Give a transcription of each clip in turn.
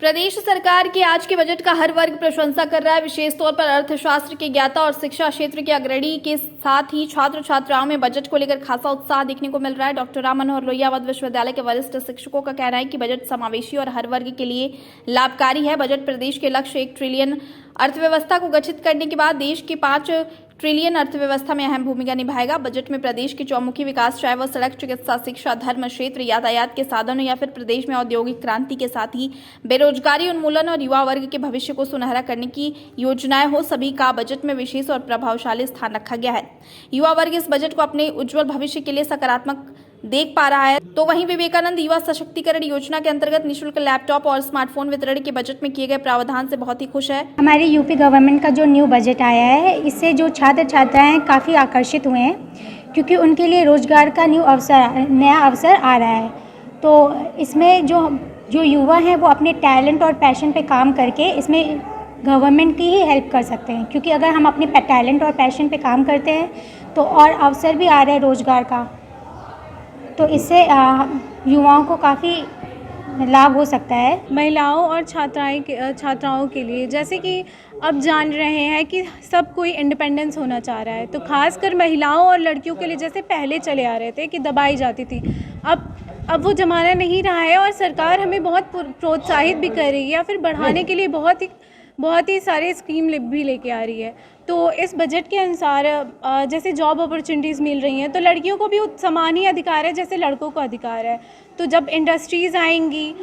प्रदेश सरकार के आज के बजट का हर वर्ग प्रशंसा कर रहा है। विशेष तौर पर अर्थशास्त्र के ज्ञाता और शिक्षा क्षेत्र के अग्रणी के साथ ही छात्र छात्राओं में बजट को लेकर खासा उत्साह देखने को मिल रहा है। डॉक्टर राम मनोहर लोहिया अवध विश्वविद्यालय के वरिष्ठ शिक्षकों का कहना है कि बजट समावेशी और हर वर्ग के लिए लाभकारी है। बजट प्रदेश के लक्ष्य 1 ट्रिलियन अर्थव्यवस्था को गठित करने के बाद देश की 5 ट्रिलियन अर्थव्यवस्था में अहम भूमिका निभाएगा। बजट में प्रदेश के चौमुखी विकास, चाहे वह सड़क, चिकित्सा, शिक्षा, धर्म क्षेत्र, यातायात के साधनों या फिर प्रदेश में औद्योगिक क्रांति के साथ ही बेरोजगारी उन्मूलन और युवा वर्ग के भविष्य को सुनहरा करने की योजनाएं हो, सभी का बजट में विशेष और प्रभावशाली स्थान रखा गया है। युवा वर्ग इस बजट को अपने उज्जवल भविष्य के लिए सकारात्मक देख पा रहा है। तो वहीं विवेकानंद युवा सशक्तिकरण योजना के अंतर्गत निःशुल्क लैपटॉप और स्मार्टफोन वितरण के बजट में किए गए प्रावधान से बहुत ही खुश है। हमारे यूपी गवर्नमेंट का जो न्यू बजट आया है, इससे जो छात्र छात्राएं काफ़ी आकर्षित हुए हैं, क्योंकि उनके लिए रोजगार का नया अवसर आ रहा है। तो इसमें जो युवा हैं वो अपने टैलेंट और पैशन पे काम करके इसमें गवर्नमेंट की ही हेल्प कर सकते हैं, क्योंकि अगर हम अपने टैलेंट और पैशन पे काम करते हैं तो और अवसर भी आ रहा है रोजगार का, तो इससे युवाओं को काफ़ी लाभ हो सकता है। महिलाओं और छात्राओं के लिए, जैसे कि अब जान रहे हैं कि सब कोई इंडिपेंडेंस होना चाह रहा है, तो खासकर महिलाओं और लड़कियों के लिए जैसे पहले चले आ रहे थे कि दबाई जाती थी, अब वो ज़माना नहीं रहा है और सरकार हमें बहुत प्रोत्साहित भी कर रही है या फिर बढ़ाने के लिए बहुत ही सारे स्कीम भी लेके आ रही है। तो इस बजट के अनुसार जैसे जॉब अपॉर्चुनिटीज़ मिल रही हैं, तो लड़कियों को भी समान ही अधिकार है जैसे लड़कों को अधिकार है। तो जब इंडस्ट्रीज़ आएंगी,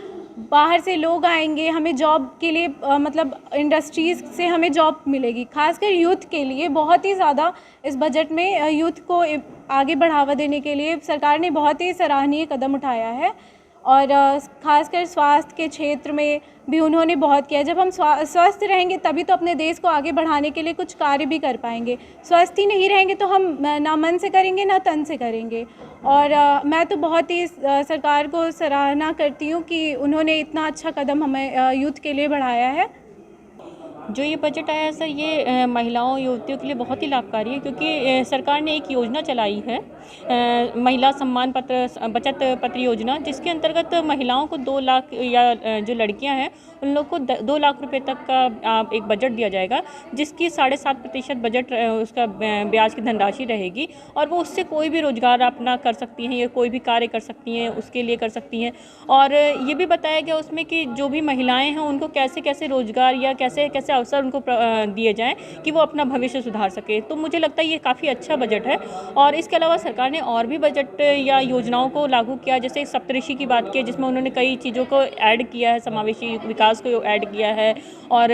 बाहर से लोग आएंगे, हमें जॉब के लिए मतलब इंडस्ट्रीज़ से हमें जॉब मिलेगी। खासकर यूथ के लिए बहुत ही ज़्यादा इस बजट में यूथ को आगे बढ़ावा देने के लिए सरकार ने बहुत ही सराहनीय कदम उठाया है। और खासकर स्वास्थ्य के क्षेत्र में भी उन्होंने बहुत किया। जब हम स्वस्थ रहेंगे तभी तो अपने देश को आगे बढ़ाने के लिए कुछ कार्य भी कर पाएंगे। स्वस्थ ही नहीं रहेंगे तो हम ना मन से करेंगे ना तन से करेंगे। और मैं तो बहुत ही सरकार को सराहना करती हूँ कि उन्होंने इतना अच्छा कदम हमें यूथ के लिए बढ़ाया है। जो ये बजट आया है सर, ये महिलाओं युवतियों के लिए बहुत ही लाभकारी है, क्योंकि सरकार ने एक योजना चलाई है, महिला सम्मान पत्र बचत पत्र योजना, जिसके अंतर्गत महिलाओं को 2 लाख या जो लड़कियां हैं उन लोग को 2 लाख रुपए तक का एक बजट दिया जाएगा, जिसकी 7.5% बजट उसका ब्याज की धनराशि रहेगी और वो उससे कोई भी रोजगार अपना कर सकती हैं या कोई भी कार्य कर सकती हैं, उसके लिए कर सकती हैं। और ये भी बताया गया उसमें कि जो भी महिलाएं हैं उनको कैसे कैसे रोजगार या कैसे कैसे अवसर उनको दिए जाएं कि वो अपना भविष्य सुधार सके। तो मुझे लगता है ये काफ़ी अच्छा बजट है। और इसके अलावा सरकार ने और भी बजट या योजनाओं को लागू किया, जैसे सप्तऋषि की बात की, जिसमें उन्होंने कई चीज़ों को ऐड किया है, समावेशी विकास को ऐड किया है। और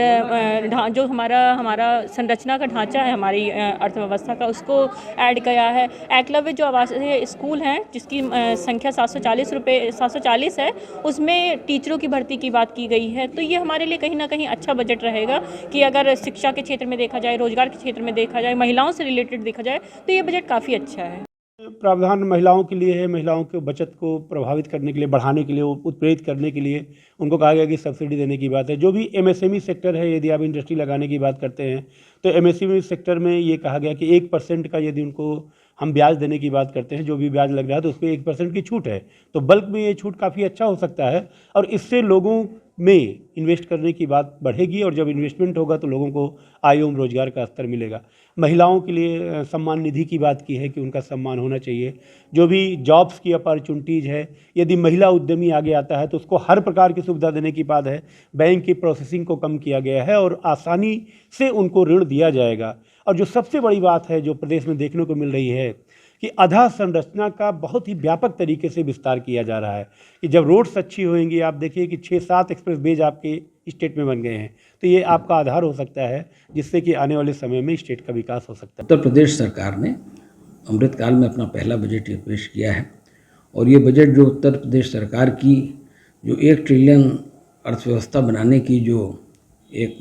जो हमारा संरचना का ढांचा है हमारी अर्थव्यवस्था का, उसको ऐड किया है। एकलव्य जो आवासीय स्कूल हैं जिसकी संख्या 740 है, उसमें टीचरों की भर्ती की बात की गई है। तो ये हमारे लिए कहीं ना कहीं अच्छा बजट रहेगा कि अगर शिक्षा के क्षेत्र में देखा जाए, रोजगार के क्षेत्र में देखा जाए, महिलाओं से रिलेटेड देखा जाए, तो ये बजट काफ़ी अच्छा है। प्रावधान महिलाओं के लिए है, महिलाओं के बचत को प्रभावित करने के लिए, बढ़ाने के लिए, उत्प्रेरित करने के लिए उनको कहा गया कि सब्सिडी देने की बात है। जो भी एमएसएमई सेक्टर है, यदि आप इंडस्ट्री लगाने की बात करते हैं तो एमएसएमई सेक्टर में ये कहा गया कि 1% का यदि उनको हम ब्याज देने की बात करते हैं, जो भी ब्याज लग रहा है तो उस पर 1% की छूट है। तो बल्क में ये छूट काफ़ी अच्छा हो सकता है और इससे लोगों में इन्वेस्ट करने की बात बढ़ेगी और जब इन्वेस्टमेंट होगा तो लोगों को आय एवं रोजगार का स्तर मिलेगा। महिलाओं के लिए सम्मान निधि की बात की है कि उनका सम्मान होना चाहिए। जो भी जॉब्स की अपॉर्चुनिटीज़ है, यदि महिला उद्यमी आगे आता है तो उसको हर प्रकार की सुविधा देने की बात है। बैंक की प्रोसेसिंग को कम किया गया है और आसानी से उनको ऋण दिया जाएगा। और जो सबसे बड़ी बात है जो प्रदेश में देखने को मिल रही है कि अधोसंरचना का बहुत ही व्यापक तरीके से विस्तार किया जा रहा है कि जब रोड्स अच्छी होंगी, आप देखिए कि 6-7 एक्सप्रेसवेज आपके स्टेट में बन गए हैं, तो ये आपका आधार हो सकता है जिससे कि आने वाले समय में स्टेट का विकास हो सकता है। उत्तर प्रदेश सरकार ने अमृतकाल में अपना पहला बजट पेश किया है और ये बजट जो उत्तर प्रदेश सरकार की जो 1 ट्रिलियन अर्थव्यवस्था बनाने की जो एक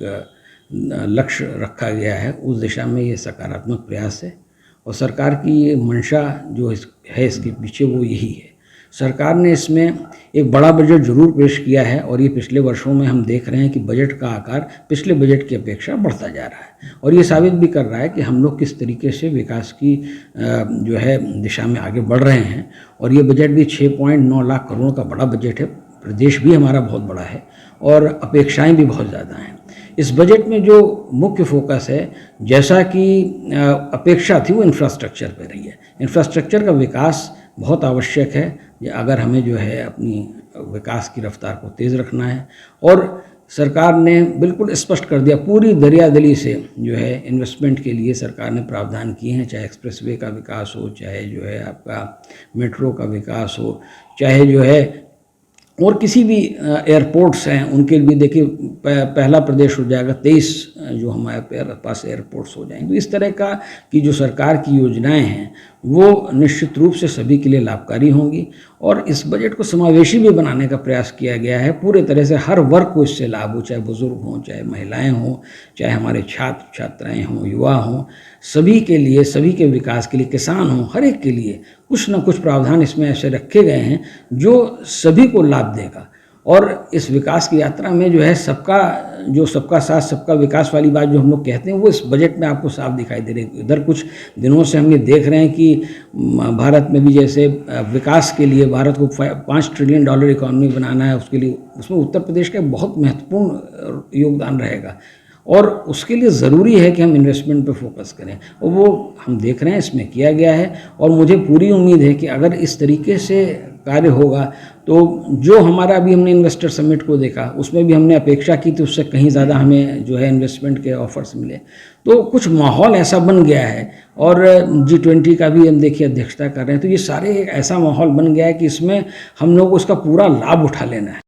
लक्ष्य रखा गया है, उस दिशा में ये सकारात्मक प्रयास है। और सरकार की ये मंशा जो है इसके पीछे वो यही है। सरकार ने इसमें एक बड़ा बजट जरूर पेश किया है और ये पिछले वर्षों में हम देख रहे हैं कि बजट का आकार पिछले बजट की अपेक्षा बढ़ता जा रहा है और ये साबित भी कर रहा है कि हम लोग किस तरीके से विकास की जो है दिशा में आगे बढ़ रहे हैं। और ये बजट भी 6.9 लाख करोड़ का बड़ा बजट है। प्रदेश भी हमारा बहुत बड़ा है और अपेक्षाएं भी बहुत ज़्यादा हैं। इस बजट में जो मुख्य फोकस है, जैसा कि अपेक्षा थी, वो इंफ्रास्ट्रक्चर पे रही है। इंफ्रास्ट्रक्चर का विकास बहुत आवश्यक है अगर हमें जो है अपनी विकास की रफ्तार को तेज़ रखना है। और सरकार ने बिल्कुल स्पष्ट कर दिया, पूरी दरियादिली से जो है इन्वेस्टमेंट के लिए सरकार ने प्रावधान किए हैं, चाहे एक्सप्रेसवे का विकास हो, चाहे जो है आपका मेट्रो का विकास हो, चाहे जो है और किसी भी एयरपोर्ट्स हैं उनके लिए देखिए पहला प्रदेश हो जाएगा, 23 जो हमारे पास एयरपोर्ट्स हो जाएंगे। तो इस तरह का कि जो सरकार की योजनाएं हैं वो निश्चित रूप से सभी के लिए लाभकारी होंगी और इस बजट को समावेशी भी बनाने का प्रयास किया गया है। पूरे तरह से हर वर्ग को इससे लाभ हो, चाहे बुजुर्ग हों, चाहे महिलाएं हों, चाहे हमारे छात्र छात्राएं हों, युवा हों, सभी के लिए, सभी के विकास के लिए, किसान हों, हर एक के लिए कुछ ना कुछ प्रावधान इसमें ऐसे रखे गए हैं जो सभी को लाभ देगा। और इस विकास की यात्रा में जो है सबका साथ सबका विकास वाली बात जो हम लोग कहते हैं वो इस बजट में आपको साफ दिखाई दे रही है। इधर कुछ दिनों से हम ये देख रहे हैं कि भारत में भी जैसे विकास के लिए भारत को $5 ट्रिलियन इकॉनमी बनाना है, उसके लिए उसमें उत्तर प्रदेश का बहुत महत्वपूर्ण योगदान रहेगा और उसके लिए ज़रूरी है कि हम इन्वेस्टमेंट पे फोकस करें और वो हम देख रहे हैं इसमें किया गया है। और मुझे पूरी उम्मीद है कि अगर इस तरीके से कार्य होगा तो जो हमारा अभी हमने इन्वेस्टर समिट को देखा उसमें भी हमने अपेक्षा की थी उससे कहीं ज़्यादा हमें जो है इन्वेस्टमेंट के ऑफर्स मिले। तो कुछ माहौल ऐसा बन गया है और G20 का भी हम देखिए अध्यक्षता कर रहे हैं, तो ये सारे एक ऐसा माहौल बन गया है कि इसमें हम लोग को उसका पूरा लाभ उठा लेना है।